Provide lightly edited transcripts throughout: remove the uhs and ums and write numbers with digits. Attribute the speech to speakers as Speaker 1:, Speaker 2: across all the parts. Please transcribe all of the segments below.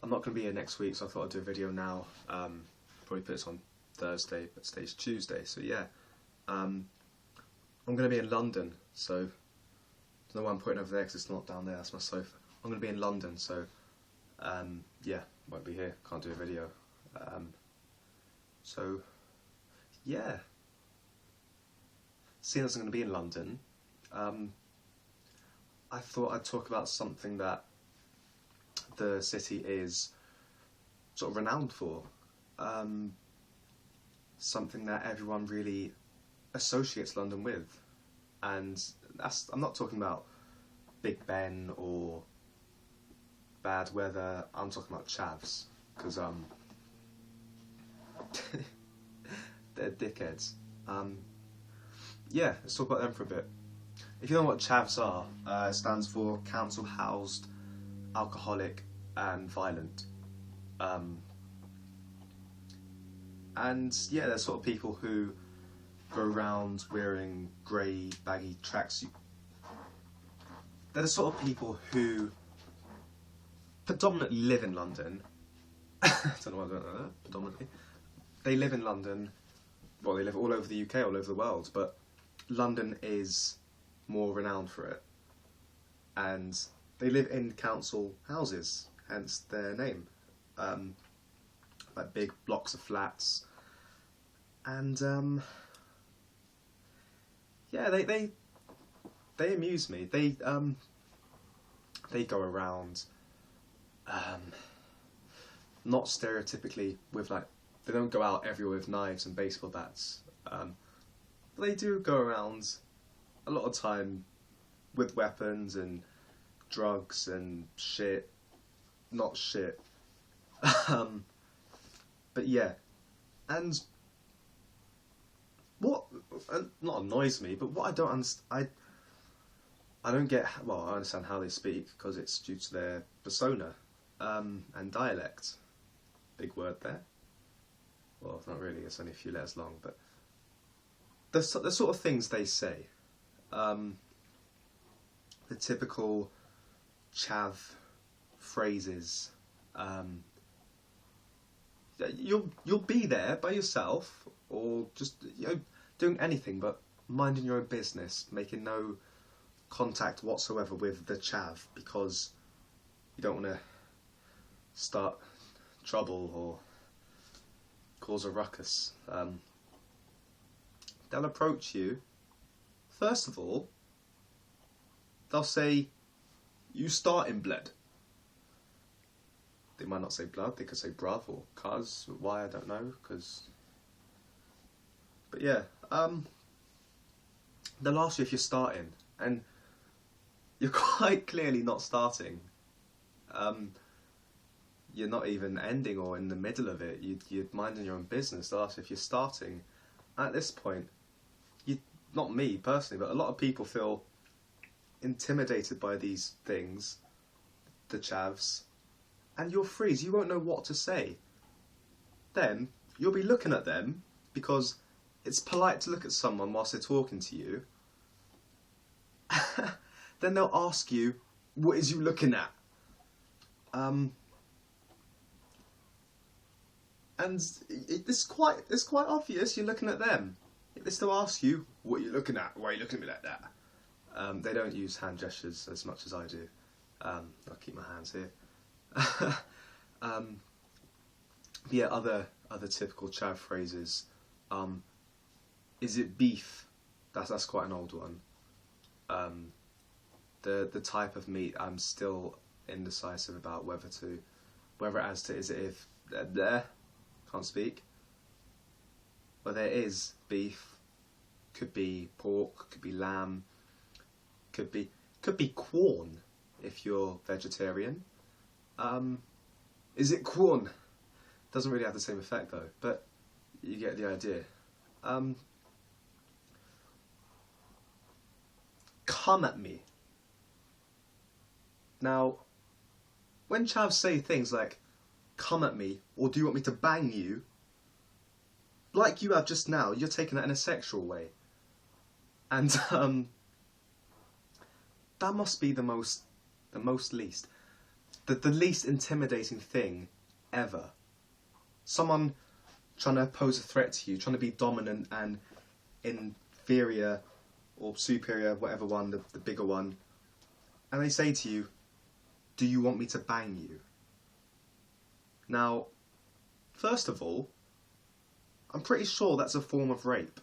Speaker 1: I'm not going to be here next week, so I thought I'd do a video now. Probably put this on Thursday, but today's Tuesday, so yeah. I'm going to be in London, so I don't know why I'm putting over there because it's not down there, that's my sofa. I'm going to be in London, so yeah, won't be here, can't do a video. So yeah, seeing as I'm going to be in London, I thought I'd talk about something that the city is sort of renowned for. Something that everyone really associates London with. And I'm not talking about Big Ben or bad weather, I'm talking about chavs. Because they're dickheads. Yeah, let's talk about them for a bit. If you know what chavs are, it stands for council housed, alcoholic and violent. And yeah, they're sort of people who go around wearing grey baggy tracksuit. They're the sort of people who predominantly live in London. I don't know why I don't know that, predominantly. They live in London, well, they live all over the UK, all over the world, but London is more renowned for it. And they live in council houses, hence their name. Like big blocks of flats. And yeah, they amuse me. They go around not stereotypically with like, they don't go out everywhere with knives and baseball bats. But they do go around a lot of time with weapons and drugs and shit. Not shit. But yeah, and what not annoys me, but what I don't understand, I don't get. Well, I understand how they speak because it's due to their persona and dialect. Big word there. Well, not really. It's only a few letters long, but the sort of things they say, the typical chav phrases. You'll be there by yourself, or just doing anything but minding your own business, making no contact whatsoever with the chav because you don't want to start trouble or cause a ruckus. They'll approach you. First of all, they'll say, "You start in blood." They might not say blood, they could say bruv or cuz. Why, I don't know, but yeah, they'll ask you if you're starting, and you're quite clearly not starting. You're not even ending or in the middle of it, you're minding your own business. They'll ask if you're starting. At this point, not me personally, but a lot of people feel intimidated by these things, the chavs, and you'll freeze, you won't know what to say. Then, you'll be looking at them, because it's polite to look at someone whilst they're talking to you. Then they'll ask you, what is you looking at? And it's quite obvious you're looking at them. They still ask you, what are you looking at? Why are you looking at me like that? They don't use hand gestures as much as I do. I'll keep my hands here. Yeah, other typical chav phrases. Is it beef? That's quite an old one. The type of meat, I'm still indecisive about whether it has to, is it if there can't speak. Well, there is beef. Could be pork. Could be lamb. Could be corn if you're vegetarian. Is it corn? Doesn't really have the same effect though, but you get the idea. Come at me. Now, when chavs say things like, come at me, or do you want me to bang you, like you have just now, you're taking that in a sexual way. And that must be the most least. the least intimidating thing ever. Someone trying to pose a threat to you, trying to be dominant and inferior or superior, whatever one, the bigger one, and they say to you, "Do you want me to bang you?" Now, first of all, I'm pretty sure that's a form of rape.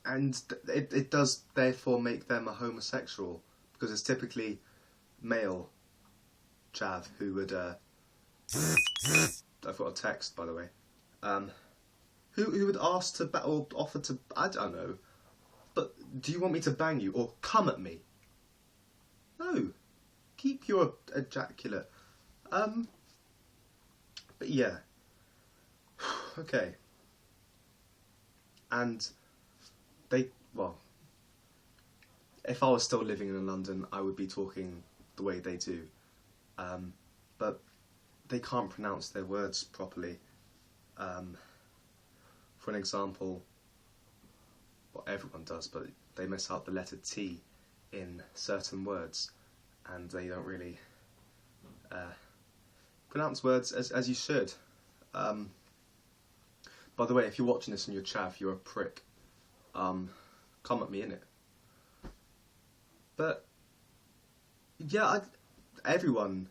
Speaker 1: And it does therefore make them a homosexual, because it's typically male chav who would I've got a text, by the way, who would ask to or offer to, I don't know, but do you want me to bang you or come at me? No, keep your ejaculate. But yeah, okay. And if I was still living in London, I would be talking the way they do. But they can't pronounce their words properly. For an example, well, everyone does, but they miss out the letter T in certain words, and they don't really pronounce words as you should. By the way, if you're watching this and you're chav, you're a prick. Come at me, innit? But yeah, everyone,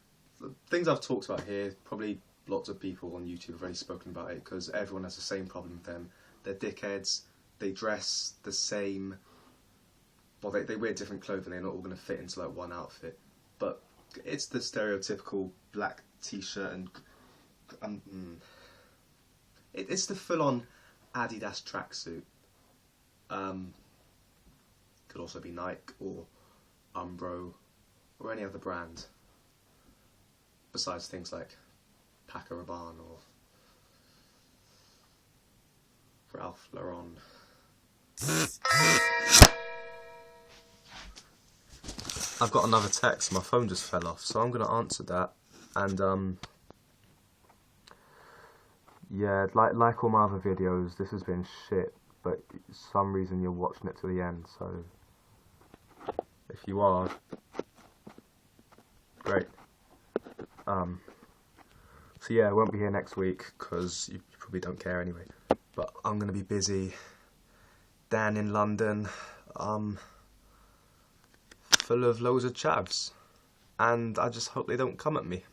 Speaker 1: things I've talked about here, probably lots of people on YouTube have already spoken about it, because everyone has the same problem with them. They're dickheads, they dress the same, well, they wear different clothing, they're not all going to fit into like one outfit, but it's the stereotypical black t-shirt and it's the full-on Adidas tracksuit. Could also be Nike or Umbro or any other brand besides things like Paco Rabanne or Ralph Lauren. I've got another text, my phone just fell off, so I'm going to answer that. And yeah, like all my other videos, this has been shit, but for some reason you're watching it to the end, so if you are, great. So yeah, I won't be here next week because you probably don't care anyway. But I'm going to be busy down in London, full of loads of chavs, and I just hope they don't come at me.